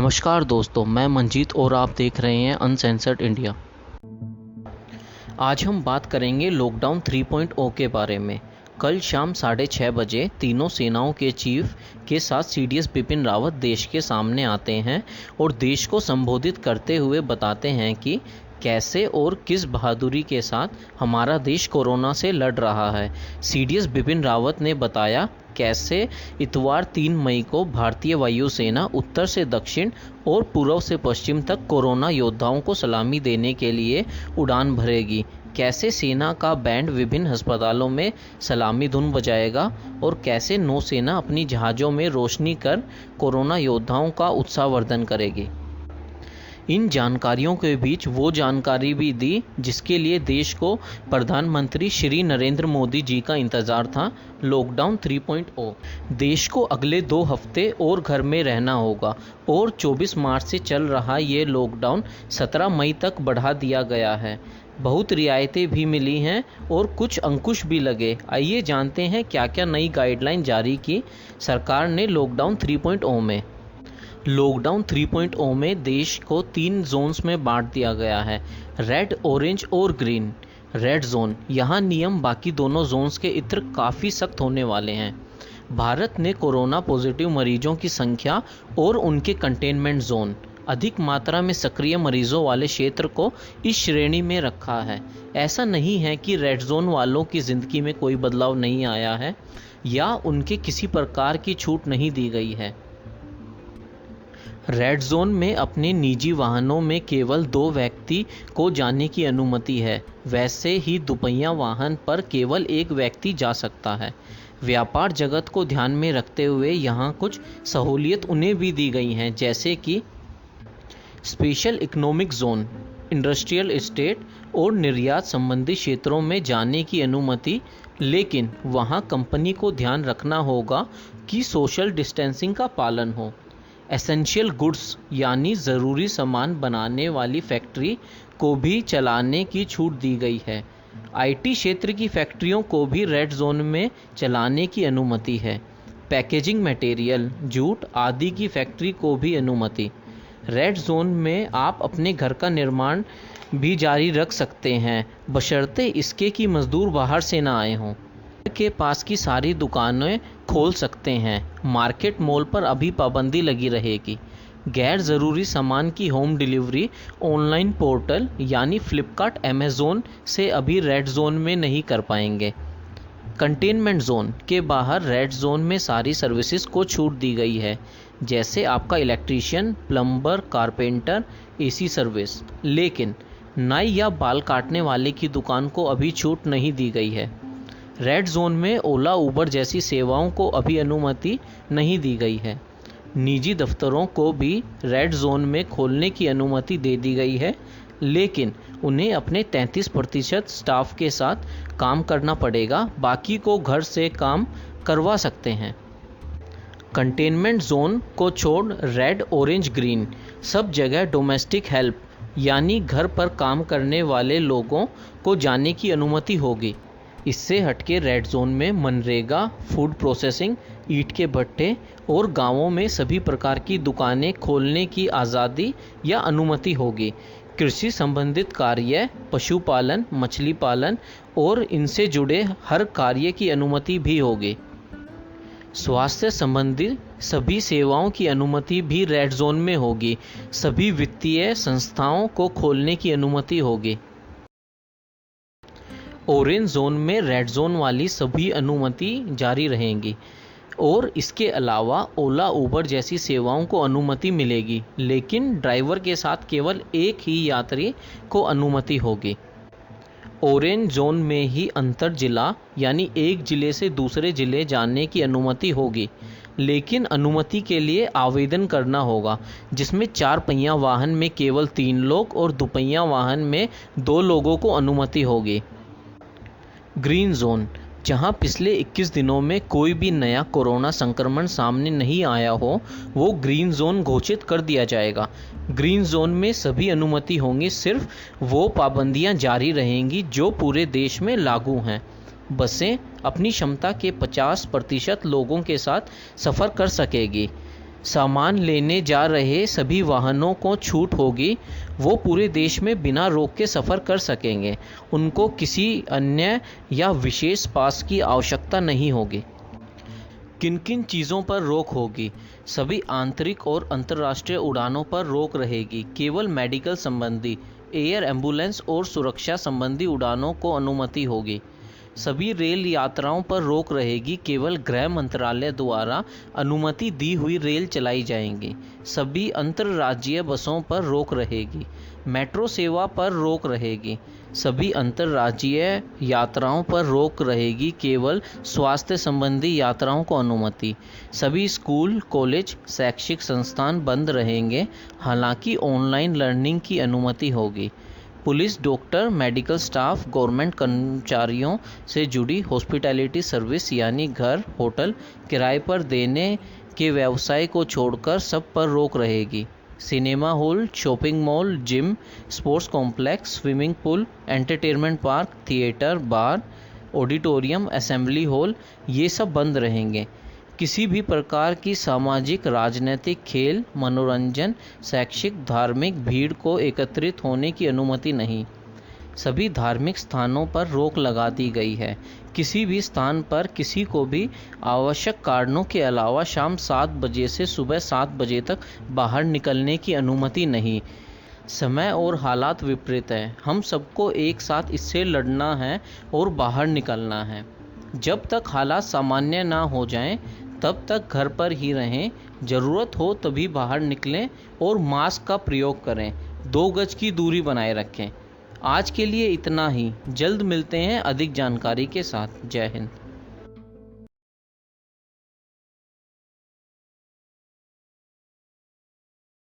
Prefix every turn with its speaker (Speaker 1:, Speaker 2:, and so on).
Speaker 1: नमस्कार दोस्तों, मैं मंजीत और आप देख रहे हैं अनसेंसर्ड इंडिया। आज हम बात करेंगे लॉकडाउन 3.0 के बारे में। कल शाम 6:30 बजे तीनों सेनाओं के चीफ के साथ सीडीएस बिपिन रावत देश के सामने आते हैं और देश को संबोधित करते हुए बताते हैं कि कैसे और किस बहादुरी के साथ हमारा देश कोरोना से लड़ रहा है। सीडीएस बिपिन रावत ने बताया कैसे इतवार 3 मई को भारतीय वायुसेना उत्तर से दक्षिण और पूर्व से पश्चिम तक कोरोना योद्धाओं को सलामी देने के लिए उड़ान भरेगी, कैसे सेना का बैंड विभिन्न अस्पतालों में सलामी धुन बजाएगा और कैसे नौसेना अपनी जहाज़ों में रोशनी कर कोरोना योद्धाओं का उत्साहवर्धन करेगी। इन जानकारियों के बीच वो जानकारी भी दी जिसके लिए देश को प्रधानमंत्री श्री नरेंद्र मोदी जी का इंतज़ार था। लॉकडाउन 3.0 देश को अगले 2 हफ्ते और घर में रहना होगा और 24 मार्च से चल रहा ये लॉकडाउन 17 मई तक बढ़ा दिया गया है। बहुत रियायतें भी मिली हैं और कुछ अंकुश भी लगे। आइए जानते हैं क्या क्या नई गाइडलाइन जारी की सरकार ने लॉकडाउन 3.0 में। लॉकडाउन 3.0 में देश को 3 जोन्स में बांट दिया गया है, रेड, ऑरेंज और ग्रीन। रेड जोन, यहाँ नियम बाकी दोनों जोन्स के इतर काफ़ी सख्त होने वाले हैं। भारत ने कोरोना पॉजिटिव मरीजों की संख्या और उनके कंटेनमेंट जोन, अधिक मात्रा में सक्रिय मरीजों वाले क्षेत्र को इस श्रेणी में रखा है। ऐसा नहीं है कि रेड जोन वालों की ज़िंदगी में कोई बदलाव नहीं आया है या उनके किसी प्रकार की छूट नहीं दी गई है। रेड जोन में अपने निजी वाहनों में केवल 2 व्यक्ति को जाने की अनुमति है। वैसे ही दुपहिया वाहन पर केवल 1 व्यक्ति जा सकता है। व्यापार जगत को ध्यान में रखते हुए यहाँ कुछ सहूलियत उन्हें भी दी गई हैं, जैसे कि special economic zone, industrial estate और निर्यात संबंधी क्षेत्रों में जाने की अनुमति, लेकिन वहाँ कंपनी को ध्यान रखना होगा कि सोशल डिस्टेंसिंग का पालन हो। एसेंशियल गुड्स यानी ज़रूरी सामान बनाने वाली फैक्ट्री को भी चलाने की छूट दी गई है। आईटी क्षेत्र की फैक्ट्रियों को भी रेड जोन में चलाने की अनुमति है। पैकेजिंग मटेरियल, जूट आदि की फैक्ट्री को भी अनुमति। रेड जोन में आप अपने घर का निर्माण भी जारी रख सकते हैं, बशर्ते इसके कि मजदूर बाहर से ना आए हों। के पास की सारी दुकानें खोल सकते हैं। मार्केट मॉल पर अभी पाबंदी लगी रहेगी। गैर ज़रूरी सामान की होम डिलीवरी ऑनलाइन पोर्टल यानी फ्लिपकार्ट, अमेज़ोन से अभी रेड जोन में नहीं कर पाएंगे। कंटेनमेंट जोन के बाहर रेड जोन में सारी सर्विसेज को छूट दी गई है, जैसे आपका electrician, plumber, carpenter, AC service. लेकिन नाई या बाल काटने वाले की दुकान को अभी छूट नहीं दी गई है। रेड जोन में ओला, उबर जैसी सेवाओं को अभी अनुमति नहीं दी गई है। निजी दफ्तरों को भी रेड जोन में खोलने की अनुमति दे दी गई है, लेकिन उन्हें अपने 33% स्टाफ के साथ काम करना पड़ेगा, बाकी को घर से काम करवा सकते हैं। कंटेनमेंट जोन को छोड़ रेड, ऑरेंज, ग्रीन सब जगह डोमेस्टिक हेल्प यानी घर पर काम करने वाले लोगों को जाने की अनुमति होगी। इससे हटके रेड जोन में मनरेगा, फूड प्रोसेसिंग, ईंट के भट्टे और गांवों में सभी प्रकार की दुकानें खोलने की आज़ादी या अनुमति होगी। कृषि संबंधित कार्य, पशुपालन, मछली पालन और इनसे जुड़े हर कार्य की अनुमति भी होगी। स्वास्थ्य संबंधी सभी सेवाओं की अनुमति भी रेड जोन में होगी। सभी वित्तीय संस्थाओं को खोलने की अनुमति होगी। ऑरेंज जोन में रेड जोन वाली सभी अनुमति जारी रहेंगी और इसके अलावा ओला, उबर जैसी सेवाओं को अनुमति मिलेगी, लेकिन ड्राइवर के साथ केवल एक ही यात्री को अनुमति होगी। ऑरेंज जोन में ही अंतर जिला यानी एक जिले से दूसरे जिले जाने की अनुमति होगी, लेकिन अनुमति के लिए आवेदन करना होगा, जिसमें 4 पहिया वाहन में केवल 3 लोग और दुपहिया वाहन में 2 लोगों को अनुमति होगी। ग्रीन जोन, जहां पिछले 21 दिनों में कोई भी नया कोरोना संक्रमण सामने नहीं आया हो, वो ग्रीन जोन घोषित कर दिया जाएगा। ग्रीन जोन में सभी अनुमति होंगी, सिर्फ वो पाबंदियां जारी रहेंगी जो पूरे देश में लागू हैं। बसें अपनी क्षमता के 50% लोगों के साथ सफ़र कर सकेगी। सामान लेने जा रहे सभी वाहनों को छूट होगी। वो पूरे देश में बिना रोक के सफ़र कर सकेंगे। उनको किसी अन्य या विशेष पास की आवश्यकता नहीं होगी। किन किन चीज़ों पर रोक होगी? सभी आंतरिक और अंतर्राष्ट्रीय उड़ानों पर रोक रहेगी। केवल मेडिकल संबंधी, एयर एम्बुलेंस और सुरक्षा संबंधी उड़ानों को अनुमति होगी। सभी रेल यात्राओं पर रोक रहेगी। केवल गृह मंत्रालय द्वारा अनुमति दी हुई रेल चलाई जाएंगी। सभी अंतर्राज्यीय बसों पर रोक रहेगी। मेट्रो सेवा पर रोक रहेगी। सभी अंतर्राज्यीय यात्राओं पर रोक रहेगी। केवल स्वास्थ्य संबंधी यात्राओं को अनुमति। सभी स्कूल, कॉलेज, शैक्षिक संस्थान बंद रहेंगे। हालांकि ऑनलाइन लर्निंग की अनुमति होगी। Police, doctor, medical staff, government कर्मचारियों से जुड़ी हॉस्पिटैलिटी सर्विस यानी घर, होटल किराए पर देने के व्यवसाय को छोड़कर सब पर रोक रहेगी। Cinema hall, shopping mall, gym, sports complex, swimming pool, entertainment park, theatre, bar, auditorium, assembly hall ये सब बंद रहेंगे। किसी भी प्रकार की सामाजिक, राजनीतिक, खेल, मनोरंजन, शैक्षिक, धार्मिक भीड़ को एकत्रित होने की अनुमति नहीं। सभी धार्मिक स्थानों पर रोक लगा दी गई है। किसी भी स्थान पर किसी को भी आवश्यक कारणों के अलावा शाम 7 बजे से सुबह 7 बजे तक बाहर निकलने की अनुमति नहीं। समय और हालात विपरीत हैं। हम सबको एक साथ इससे लड़ना है और बाहर निकलना है। जब तक हालात सामान्य ना हो जाएं, तब तक घर पर ही रहें। ज़रूरत हो तभी बाहर निकलें और मास्क का प्रयोग करें। 2 गज की दूरी बनाए रखें। आज के लिए इतना ही। जल्द मिलते हैं अधिक जानकारी के साथ। जय हिंद।